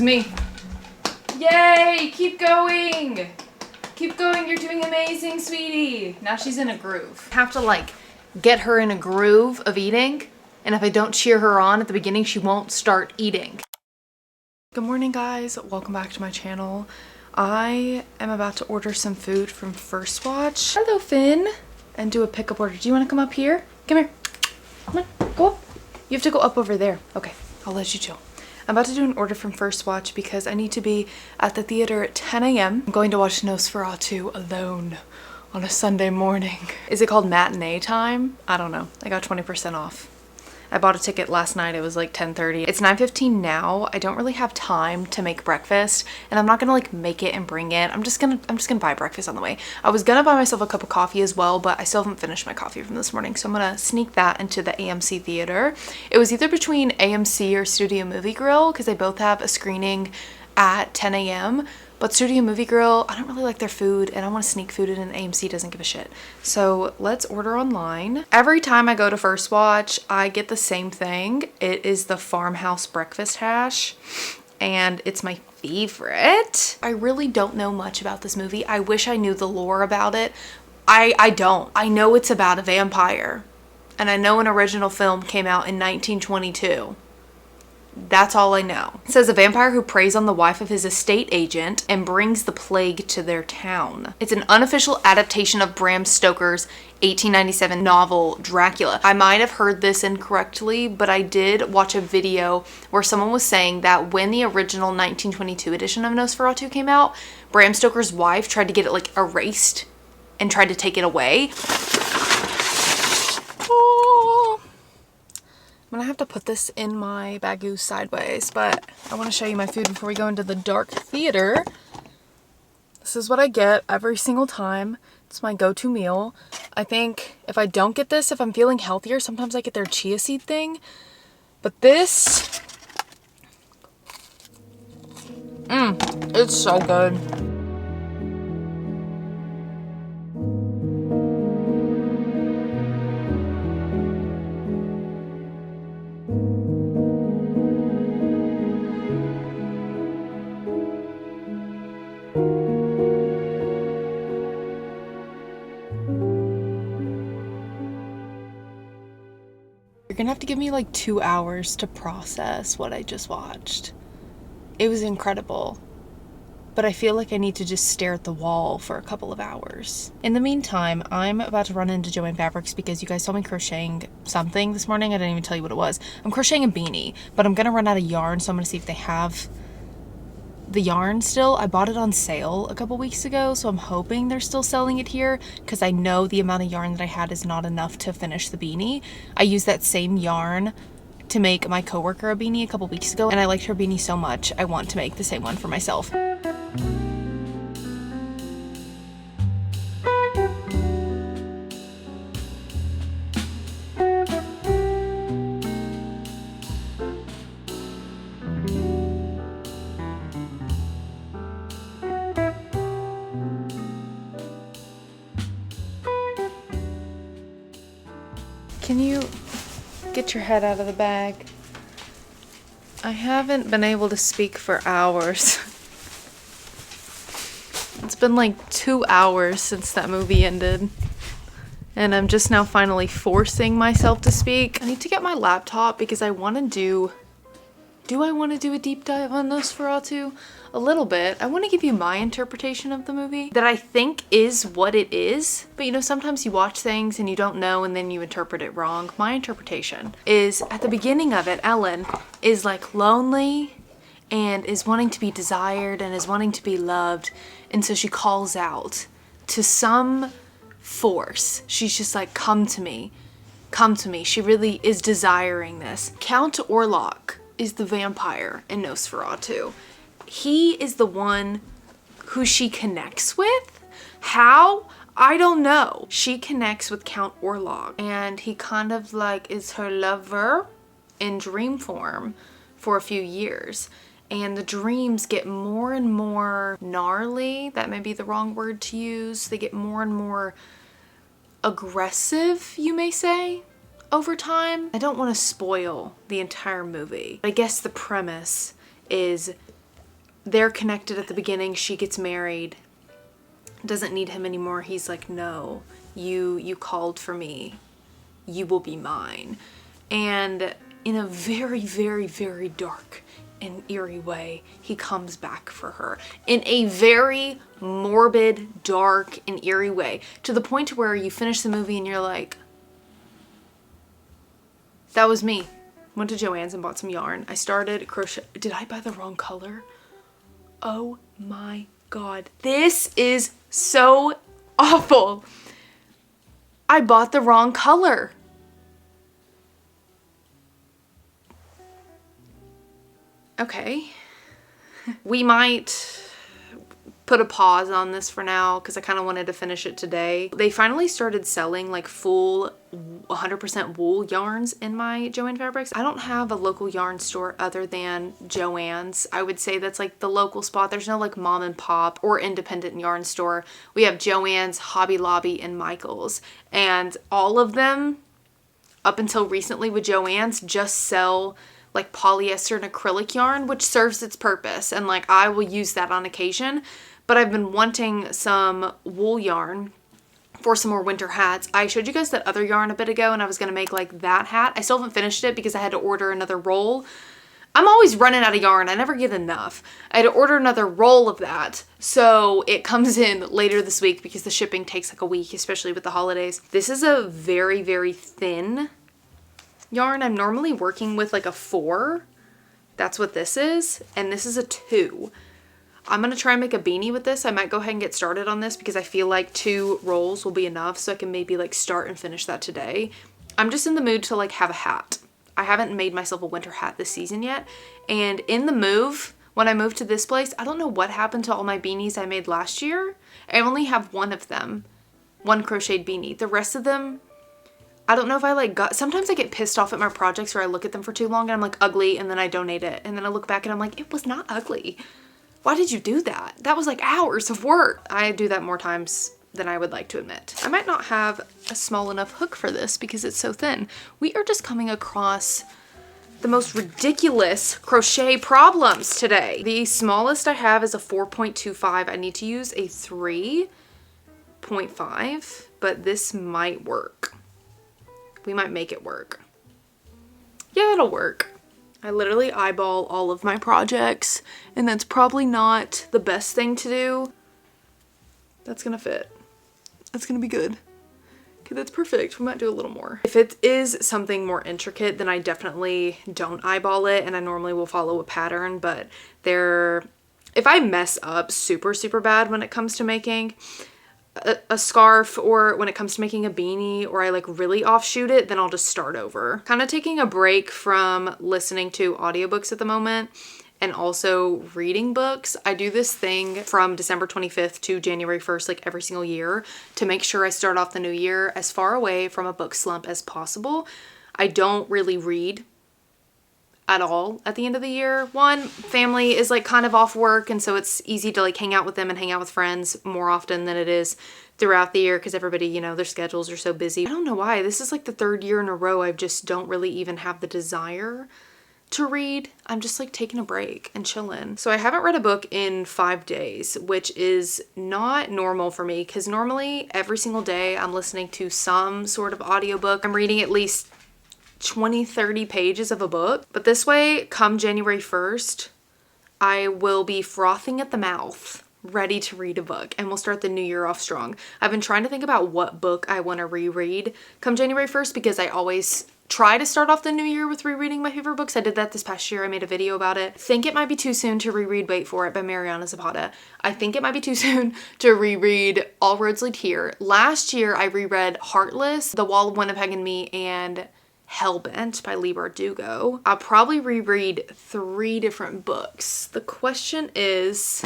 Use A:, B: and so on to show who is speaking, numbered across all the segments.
A: me. Yay! Keep going! Keep going, you're doing amazing, sweetie. Now she's in a groove. I have to like get her in a groove of eating, and if I don't cheer her on at the beginning, she won't start eating. Good morning, guys. Welcome back to my channel. I am about to order some food from First Watch. Hello, Finn. And do a pickup order. Do you want to come up here? Come here. Come on, go up. You have to go up over there. Okay, I'll let you chill. I'm about to do an order from First Watch because I need to be at the theater at 10 a.m. I'm going to watch Nosferatu alone on a Sunday morning. Is it called matinee time? I don't know. I got 20% off. I bought a ticket last night. It was like 10:30. It's 9:15 now. I don't really have time to make breakfast, and I'm not gonna like make it and bring it. I'm just gonna buy breakfast on the way. I was gonna buy myself a cup of coffee as well, but I still haven't finished my coffee from this morning, so I'm gonna sneak that into the AMC theater. It was either between AMC or Studio Movie Grill because they both have a screening at 10 a.m. But Studio Movie Grill, I don't really like their food, and I want to sneak food in, and AMC doesn't give a shit. So let's order online. Every time I go to First Watch, I get the same thing. It is the farmhouse breakfast hash, and it's my favorite. I really don't know much about this movie. I wish I knew the lore about it. I don't. I know it's about a vampire, and I know an original film came out in 1922. That's all I know. It says a vampire who preys on the wife of his estate agent and brings the plague to their town. It's an unofficial adaptation of Bram Stoker's 1897 novel Dracula. I might have heard this incorrectly, but I did watch a video where someone was saying that when the original 1922 edition of Nosferatu came out, Bram Stoker's wife tried to get it like erased and tried to take it away. I'm gonna have to put this in my bagu sideways, but I want to show you my food before we go into the dark theater. This is what I get every single time. It's my go-to meal. I think if I don't get this, if I'm feeling healthier, sometimes I get their chia seed thing. But this, it's so good. You're gonna have to give me like 2 hours to process what I just watched. It was incredible, but I feel like I need to just stare at the wall for a couple of hours. In the meantime, I'm about to run into Joann Fabrics because you guys saw me crocheting something this morning. I didn't even tell you what it was. I'm crocheting a beanie, but I'm gonna run out of yarn, so I'm gonna see if they have the yarn still. I bought it on sale a couple weeks ago, so I'm hoping they're still selling it here because I know the amount of yarn that I had is not enough to finish the beanie. I used that same yarn to make my coworker a beanie a couple weeks ago, and I liked her beanie so much I want to make the same one for myself. Can you get your head out of the bag? I haven't been able to speak for hours. It's been like 2 hours since that movie ended, and I'm just now finally forcing myself to speak. I need to get my laptop because I want to do I want to do a deep dive on Nosferatu? A little bit. I want to give you my interpretation of the movie that I think is what it is. But you know, sometimes you watch things and you don't know and then you interpret it wrong. My interpretation is at the beginning of it, Ellen is like lonely and is wanting to be desired and is wanting to be loved. And so she calls out to some force. She's just like, come to me. Come to me. She really is desiring this. Count Orlok is the vampire in Nosferatu. He is the one who she connects with. How? I don't know. She connects with Count Orlok, and he kind of like is her lover in dream form for a few years. And the dreams get more and more gnarly. That may be the wrong word to use. They get more and more aggressive, you may say, over time. I don't want to spoil the entire movie. I guess the premise is they're connected at the beginning. She gets married, doesn't need him anymore. He's like, no, you called for me. You will be mine. And in a very, very, very dark and eerie way, he comes back for her. In a very morbid, dark, and eerie way. To the point where you finish the movie and you're like, that was me. Went to Joann's and bought some yarn. I started crochet. Did I buy the wrong color? Oh my God. This is so awful. I bought the wrong color. Okay. We might put a pause on this for now because I kind of wanted to finish it today. They finally started selling like full 100% wool yarns in my Joann Fabrics. I don't have a local yarn store other than Joann's. I would say that's like the local spot. There's no like mom and pop or independent yarn store. We have Joann's, Hobby Lobby, and Michael's. And all of them, up until recently with Joann's, just sell like polyester and acrylic yarn, which serves its purpose. And like I will use that on occasion. But I've been wanting some wool yarn for some more winter hats. I showed you guys that other yarn a bit ago and I was gonna make like that hat. I still haven't finished it because I had to order another roll. I'm always running out of yarn. I never get enough. I had to order another roll of that. So it comes in later this week because the shipping takes like a week, especially with the holidays. This is a very, very thin yarn. I'm normally working with like a 4. That's what this is. And this is a 2. I'm going to try and make a beanie with this. I might go ahead and get started on this because I feel like 2 rolls will be enough so I can maybe like start and finish that today. I'm just in the mood to like have a hat. I haven't made myself a winter hat this season yet. And in the move, when I moved to this place, I don't know what happened to all my beanies I made last year. I only have one of them, one crocheted beanie. The rest of them, I don't know if I like sometimes I get pissed off at my projects where I look at them for too long and I'm like ugly and then I donate it. And then I look back and I'm like, it was not ugly. Why did you do that? That was like hours of work. I do that more times than I would like to admit. I might not have a small enough hook for this because it's so thin. We are just coming across the most ridiculous crochet problems today. The smallest I have is a 4.25. I need to use a 3.5, but this might work. We might make it work. Yeah, that'll work. I literally eyeball all of my projects, and that's probably not the best thing to do. That's gonna fit. That's gonna be good. Okay, that's perfect. We might do a little more. If it is something more intricate, then I definitely don't eyeball it, and I normally will follow a pattern, but if I mess up super, super bad when it comes to making a scarf or when it comes to making a beanie or I like really offshoot it, then I'll just start over. Kind of taking a break from listening to audiobooks at the moment and also reading books. I do this thing from December 25th to January 1st, like every single year, to make sure I start off the new year as far away from a book slump as possible. I don't really read at all at the end of the year. One, family is like kind of off work, and so it's easy to like hang out with them and hang out with friends more often than it is throughout the year because everybody, you know, their schedules are so busy. I don't know why. This is like the 3rd year in a row I just don't really even have the desire to read. I'm just like taking a break and chilling. So I haven't read a book in 5 days, which is not normal for me because normally every single day I'm listening to some sort of audiobook. I'm reading at least 20-30 pages of a book. But this way, come January 1st, I will be frothing at the mouth, ready to read a book, and we'll start the new year off strong. I've been trying to think about what book I want to reread come January 1st because I always try to start off the new year with rereading my favorite books. I did that this past year. I made a video about it. Think it might be too soon to reread Wait For It by Mariana Zapata. I think it might be too soon to reread All Roads Lead Here. Last year, I reread Heartless, The Wall of Winnipeg and Me, and Hellbent by Leigh Bardugo. I'll probably reread 3 different books. The question is,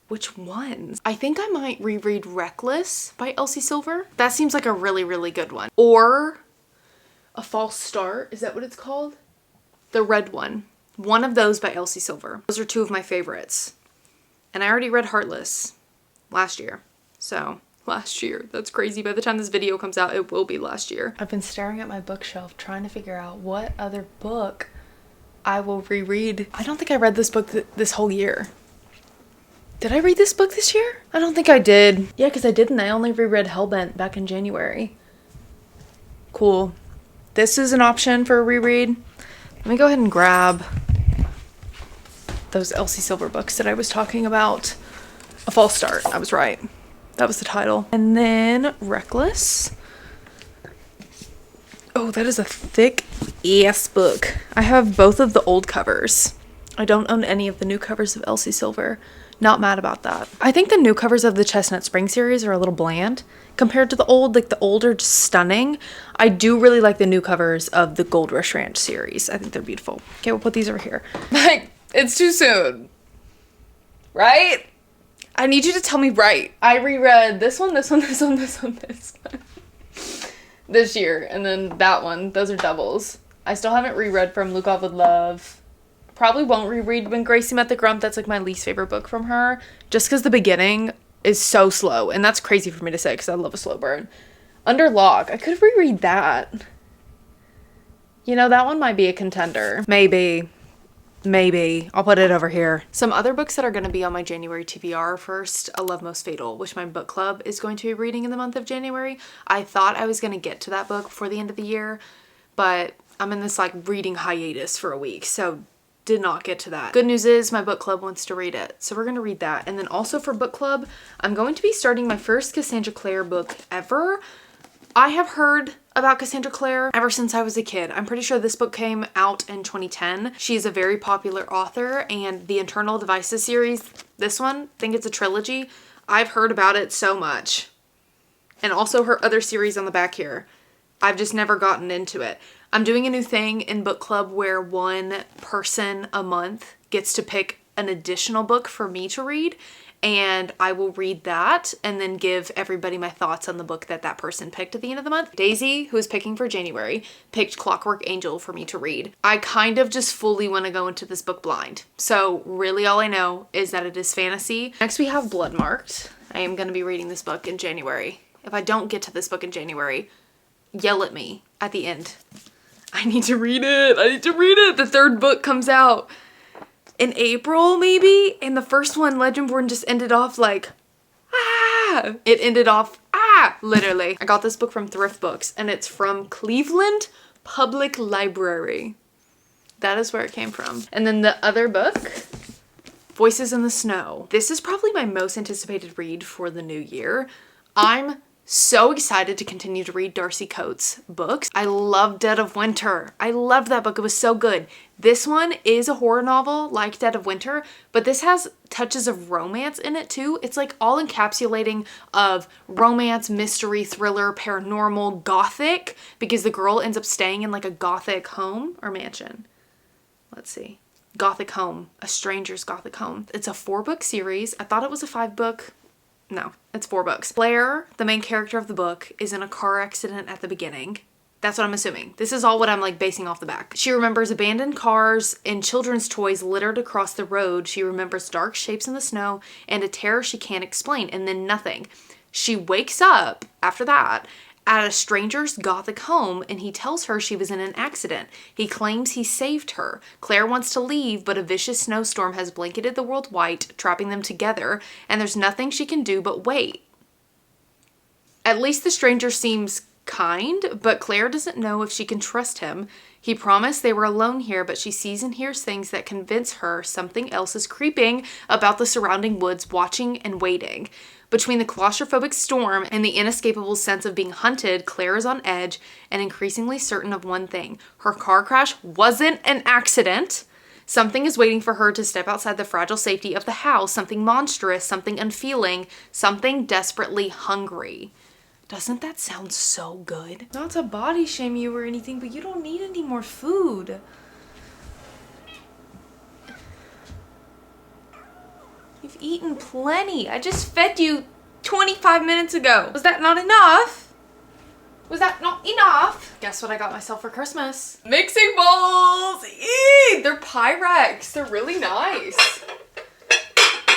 A: which ones? I think I might reread Reckless by Elsie Silver. That seems like a really, really good one. Or A False Start, is that what it's called? The red one. One of those by Elsie Silver. Those are 2 of my favorites. And I already read Heartless last year. So last year. That's crazy. By the time this video comes out, it will be last year. I've been staring at my bookshelf trying to figure out what other book I will reread. I don't think I read this book this whole year. Did I read this book this year? I don't think I did. Yeah, because I didn't. I only reread Hellbent back in January. Cool. This is an option for a reread. Let me go ahead and grab those Elsie Silver books that I was talking about. A False Start. I was right. That was the title. And then Reckless. Oh, that is a thick ass book. I have both of the old covers. I don't own any of the new covers of Elsie Silver. Not mad about that. I think the new covers of the Chestnut Spring series are a little bland compared to the old. Like, the old are just stunning. I do really like the new covers of the Gold Rush Ranch series. I think they're beautiful. Okay, we'll put these over here. Like, it's too soon. Right? I need you to tell me right. I reread this one, this one, this one, this one, this one. This year, and then that one. Those are doubles. I still haven't reread From Luke Off With Love. Probably won't reread When Gracie Met the Grump. That's like my least favorite book from her, just because the beginning is so slow, and that's crazy for me to say because I love a slow burn. Under Lock, I could reread that. You know, that one might be a contender. Maybe. I'll put it over here. Some other books that are going to be on my January TBR first, A Love Most Fatal, which my book club is going to be reading in the month of January. I thought I was going to get to that book before the end of the year, but I'm in this like reading hiatus for a week, so did not get to that. Good news is my book club wants to read it, so we're going to read that. And then also for book club, I'm going to be starting my first Cassandra Clare book ever. I have heard about Cassandra Clare ever since I was a kid. I'm pretty sure this book came out in 2010. She's a very popular author, and the Internal Devices series, this one, I think it's a trilogy. I've heard about it so much. And also her other series on the back here. I've just never gotten into it. I'm doing a new thing in book club where one person a month gets to pick an additional book for me to read, and I will read that and then give everybody my thoughts on the book that that person picked at the end of the month. Daisy, who is picking for January, picked Clockwork Angel for me to read. I kind of just fully want to go into this book blind. So really all I know is that it is fantasy. Next we have Bloodmarked. I am going to be reading this book in January. If I don't get to this book in January, yell at me at the end. I need to read it. The third book comes out in April, maybe? And the first one, Legendborn, just ended off like, ah! It ended off, ah! Literally. I got this book from Thrift Books, and it's from Cleveland Public Library. That is where it came from. And then the other book, Voices in the Snow. This is probably my most anticipated read for the new year. I'm so excited to continue to read Darcy Coates' books. I love Dead of Winter. I loved that book. It was so good. This one is a horror novel like Dead of Winter, but this has touches of romance in it too. It's like all encapsulating of romance, mystery, thriller, paranormal, gothic, because the girl ends up staying in like a gothic home or mansion. Let's see. Gothic home. A stranger's gothic home. It's a 4-book series. I thought it was a 5-book. No, it's 4 books. Claire, the main character of the book, is in a car accident at the beginning. That's what I'm assuming. This is all what I'm like basing off the back. She remembers abandoned cars and children's toys littered across the road. She remembers dark shapes in the snow and a terror she can't explain, and then nothing. She wakes up after that at a stranger's gothic home, and he tells her she was in an accident. He claims he saved her. Claire wants to leave, but a vicious snowstorm has blanketed the world white, trapping them together, and there's nothing she can do but wait. At least the stranger seems kind, but Claire doesn't know if she can trust him. He promised they were alone here, but she sees and hears things that convince her something else is creeping about the surrounding woods, watching and waiting. Between the claustrophobic storm and the inescapable sense of being hunted, Claire is on edge and increasingly certain of one thing. Her car crash wasn't an accident. Something is waiting for her to step outside the fragile safety of the house, something monstrous, something unfeeling, something desperately hungry. Doesn't that sound so good? Not to body shame you or anything, but you don't need any more food. You've eaten plenty. I just fed you 25 minutes ago. Was that not enough? Was that not enough? Guess what I got myself for Christmas? Mixing bowls! Eee! They're Pyrex. They're really nice.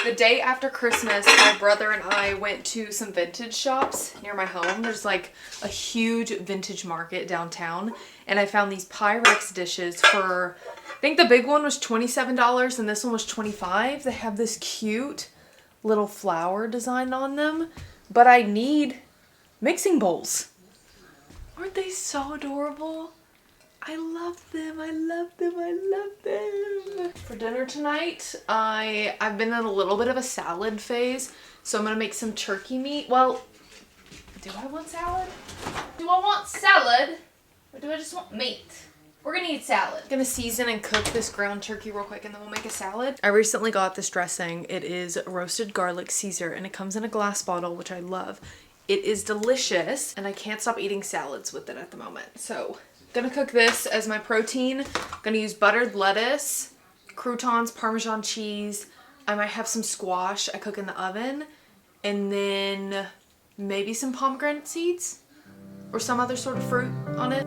A: The day after Christmas, my brother and I went to some vintage shops near my home. There's like a huge vintage market downtown, and I found these Pyrex dishes for I think the big one was $27 and this one was $25. They have this cute little flower design on them, but I need mixing bowls. Aren't they so adorable? I love them, I love them, I love them. For dinner tonight, I've been in a little bit of a salad phase, so I'm gonna make some turkey meat. Well, do I want salad? Do I want salad? Or do I just want meat? We're gonna eat salad. I'm gonna season and cook this ground turkey real quick and then we'll make a salad. I recently got this dressing. It is roasted garlic Caesar and it comes in a glass bottle, which I love. It is delicious and I can't stop eating salads with it at the moment. So, gonna cook this as my protein. Gonna use buttered lettuce, croutons, Parmesan cheese. I might have some squash I cook in the oven. And then maybe some pomegranate seeds or some other sort of fruit on it.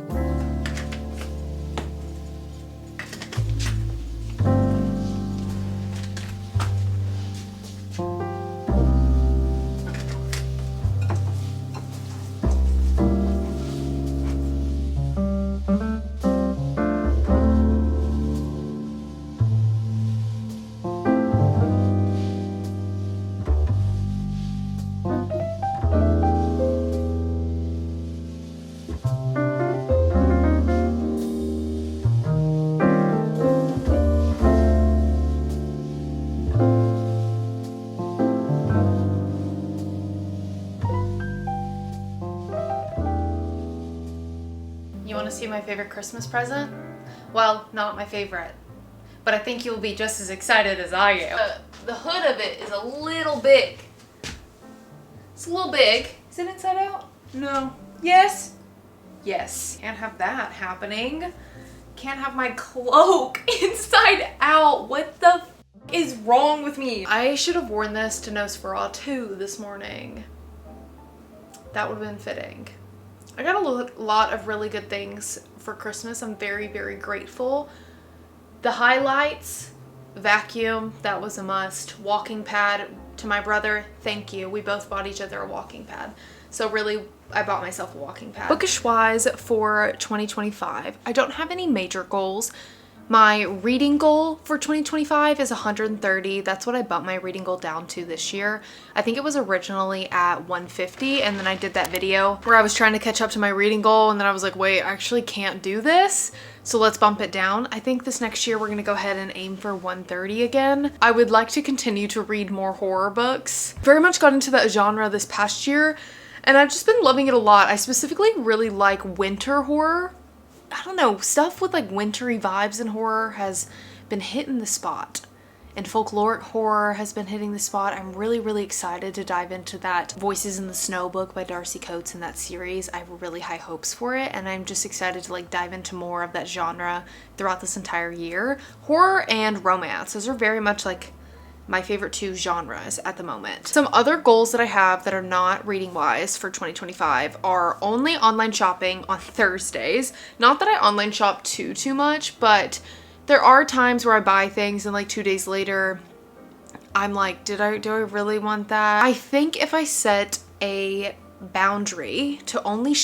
A: You want to see my favorite Christmas present? Well, not my favorite, but I think you'll be just as excited as I am. The hood of it is a little big. It's a little big. Is it inside out? No. Yes? Yes. Can't have that happening. Can't have my cloak inside out. What the f is wrong with me? I should have worn this to Nosferatu this morning. That would have been fitting. I got a lot of really good things for Christmas. I'm very, very grateful. The highlights, vacuum, that was a must. Walking pad to my brother, thank you. We both bought each other a walking pad. So really, I bought myself a walking pad. Bookish wise for 2025, I don't have any major goals. My reading goal for 2025 is 130. That's what I bumped my reading goal down to this year. I think it was originally at 150 and then I did that video where I was trying to catch up to my reading goal and then I was like, wait, I actually can't do this. So let's bump it down. I think this next year we're gonna go ahead and aim for 130 again. I would like to continue to read more horror books. Very much got into that genre this past year and I've just been loving it a lot. I specifically really like winter horror. I don't know, stuff with like wintry vibes in horror has been hitting the spot. And folkloric horror has been hitting the spot. I'm really, really excited to dive into that Voices in the Snow book by Darcy Coates in that series. I have really high hopes for it and I'm just excited to like dive into more of that genre throughout this entire year. Horror and romance, those are very much like my favorite two genres at the moment. Some other goals that I have that are not reading wise for 2025 are only online shopping on Thursdays. Not that I online shop too much, but there are times where I buy things and like 2 days later I'm like, do I really want that? I think if I set a boundary to only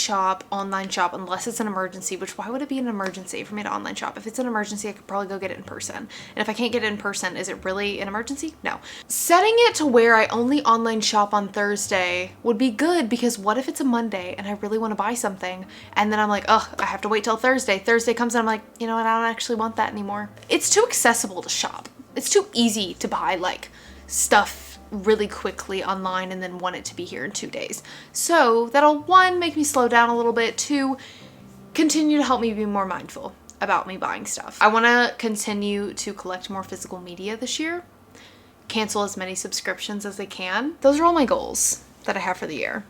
A: online shop unless it's an emergency, which why would it be an emergency for me to online shop? If it's an emergency, I could probably go get it in person. And if I can't get it in person, is it really an emergency? No. Setting it to where I only online shop on Thursday would be good because what if it's a Monday and I really want to buy something and then I'm like, oh, I have to wait till Thursday. Thursday comes and I'm like, you know what? I don't actually want that anymore. It's too accessible to shop. It's too easy to buy like stuff really quickly online and then want it to be here in 2 days. So that'll, one, make me slow down a little bit, two, continue to help me be more mindful about me buying stuff. I want to continue to collect more physical media this year, cancel as many subscriptions as I can. Those are all my goals that I have for the year.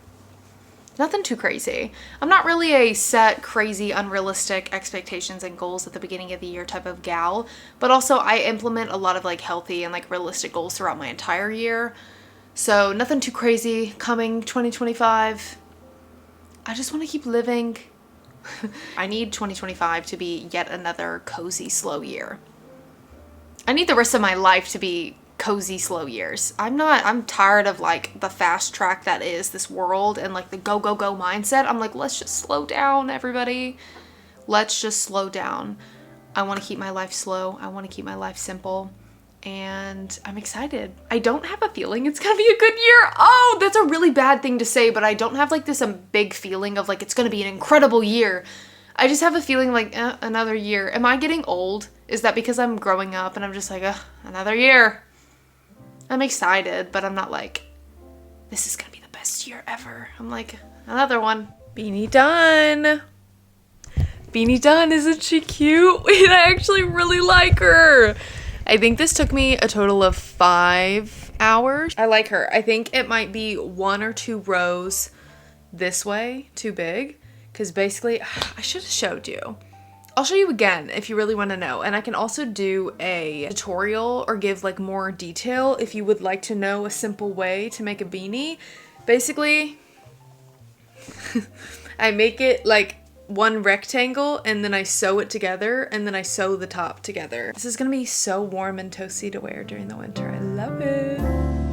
A: Nothing too crazy. I'm not really a set, crazy, unrealistic expectations and goals at the beginning of the year type of gal, but also I implement a lot of like healthy and like realistic goals throughout my entire year. So nothing too crazy coming 2025. I just want to keep living. I need 2025 to be yet another cozy, slow year. I need the rest of my life to be cozy, slow years. I'm tired of like the fast track that is this world and like the go mindset. I'm like, let's just slow down, everybody. Let's just slow down. I want to keep my life slow. I want to keep my life simple. And I'm excited. I don't have a feeling it's gonna be a good year. Oh, that's a really bad thing to say, but I don't have like this big feeling of like it's gonna be an incredible year. I just have a feeling like, another year. Am I getting old? Is that because I'm growing up and I'm just like, another year? I'm excited, but I'm not like, this is gonna be the best year ever. I'm like, another one. Beanie done. Beanie done, isn't she cute? Wait, I actually really like her. I think this took me a total of 5 hours. I like her. I think it might be 1 or 2 rows this way, too big. Because basically, I should have showed you. I'll show you again if you really want to know. And I can also do a tutorial or give like more detail if you would like to know a simple way to make a beanie. Basically, I make it like one rectangle and then I sew it together and then I sew the top together. This is gonna be so warm and toasty to wear during the winter. I love it.